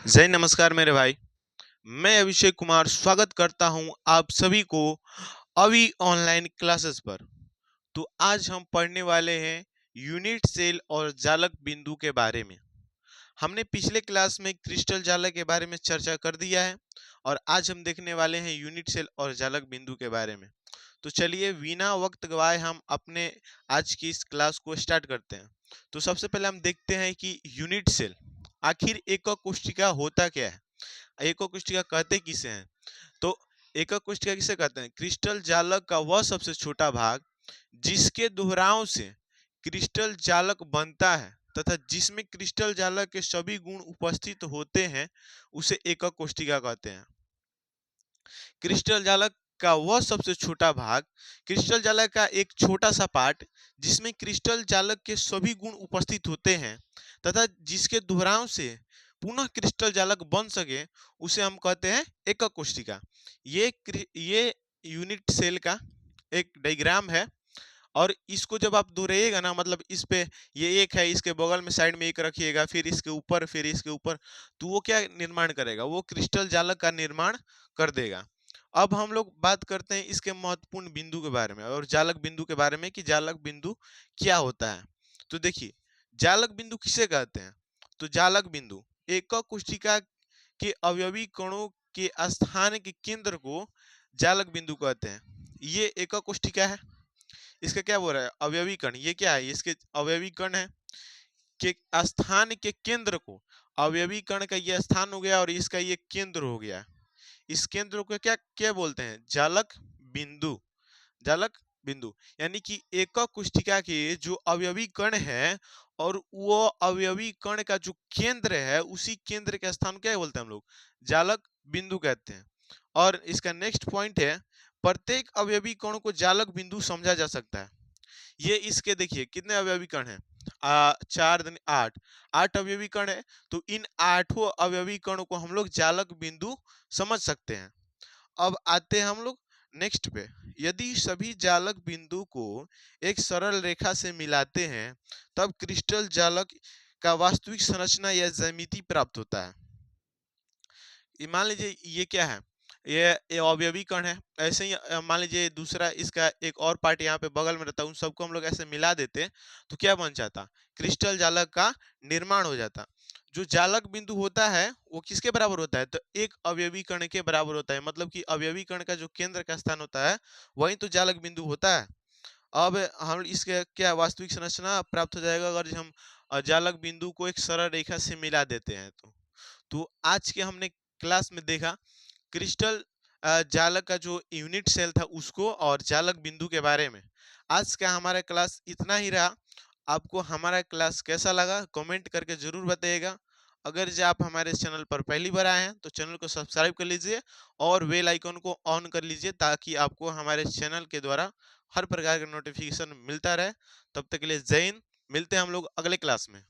जय नमस्कार मेरे भाई। मैं अभिषेक कुमार स्वागत करता हूं आप सभी को अभी ऑनलाइन क्लासेस पर। तो आज हम पढ़ने वाले हैं यूनिट सेल और जालक बिंदु के बारे में। हमने पिछले क्लास में क्रिस्टल जालक के बारे में चर्चा कर दिया है और आज हम देखने वाले हैं यूनिट सेल और जालक बिंदु के बारे में। तो चलिए बिना वक्त गवाए हम अपने आज की इस क्लास को स्टार्ट करते हैं। तो सबसे पहले हम देखते हैं कि यूनिट सेल आखिर एकक कोशिका होता क्या है, एकक कोशिका कहते किसे हैं। तो एकक कोशिका किसे कहते हैं? क्रिस्टल जालक का वह सबसे छोटा भाग जिसके दोहराव से क्रिस्टल जालक बनता है तथा जिसमें क्रिस्टल जालक के सभी गुण उपस्थित होते हैं उसे एकक कोशिका कहते हैं। क्रिस्टल जालक का वह सबसे छोटा भाग, क्रिस्टल जालक का एक छोटा सा पार्ट जिसमें क्रिस्टल जालक के सभी गुण उपस्थित होते हैं तथा जिसके दोहराव से पुनः क्रिस्टल जालक बन सके उसे हम कहते हैं एकक कोशिका। ये यूनिट सेल का एक डायग्राम है और इसको जब आप दोहराइएगा ना, मतलब इस पे ये एक है, इसके बगल में साइड में एक रखिएगा, फिर इसके ऊपर, फिर इसके ऊपर, तो वो क्या निर्माण करेगा? वो क्रिस्टल जालक का निर्माण कर देगा। अब हम लोग बात करते हैं इसके महत्वपूर्ण बिंदु के बारे में और जालक बिंदु के बारे में कि जालक बिंदु क्या होता है। तो देखिए, जालक बिंदु किसे कहते हैं? तो जालक बिंदु एकक कोशिका के अवयवी कणों के स्थान के केंद्र को जालक बिंदु कहते हैं। ये एकक कोशिका है, इसका क्या बोल रहा है? अवयवी कण। ये क्या है? इसके अवयवी कण है के स्थान के केंद्र को, अवयवी कण का ये स्थान हो गया और इसका ये केंद्र हो गया। इस केंद्र को क्या क्या बोलते हैं? जालक बिंदु। जालक बिंदु यानी कि एकक कोशिका के जो अवयवी कण है और वो अवयवी कण का जो केंद्र है उसी केंद्र के स्थान क्या बोलते हैं हम लोग? जालक बिंदु कहते हैं। और इसका नेक्स्ट पॉइंट है, प्रत्येक अवयवी कण को जालक बिंदु समझा जा सकता है। ये इसके देखिए कितने अवयवी कण हैं? 4 दूनी 8, 8 अवयवी कण है। तो इन 8 अवयवी कणों को हम लोग जालक बिंदु समझ सकते हैं। अब आते हैं हम लोग नेक्स्ट पे। यदि सभी जालक बिंदु को एक सरल रेखा से मिलाते हैं तब क्रिस्टल जालक का वास्तविक संरचना या ज्यामिति प्राप्त होता है। मान लीजिए ये क्या है? ये अवयवी कण है। ऐसे ही मान लीजिए दूसरा इसका एक और पार्ट यहाँ पे बगल में रहता है, उन सबको हम लोग ऐसे मिला देते तो क्या बन जाता? क्रिस्टल जालक का निर्माण हो जाता। जो जालक बिंदु होता है वो किसके बराबर होता है? तो एक अवयवी कण के बराबर होता है। मतलब कि अवयवी कण का जो केंद्र का स्थान होता है वही तो जालक बिंदु होता है। अब हम इसके क्या वास्तविक संरचना प्राप्त हो जाएगा अगर हम जालक बिंदु को एक सरल रेखा से मिला देते हैं तो आज के हमने क्लास में देखा क्रिस्टल जालक का जो यूनिट सेल था उसको और जालक बिंदु के बारे में। आज का हमारा क्लास इतना ही रहा। आपको हमारा क्लास कैसा लगा कमेंट करके जरूर बताइएगा। अगर जो आप हमारे चैनल पर पहली बार आए हैं तो चैनल को सब्सक्राइब कर लीजिए और बेल आइकन को ऑन कर लीजिए ताकि आपको हमारे चैनल के द्वारा हर प्रकार का नोटिफिकेशन मिलता रहे। तब तक के लिए जय हिंद। मिलते हैं हम लोग अगले क्लास में।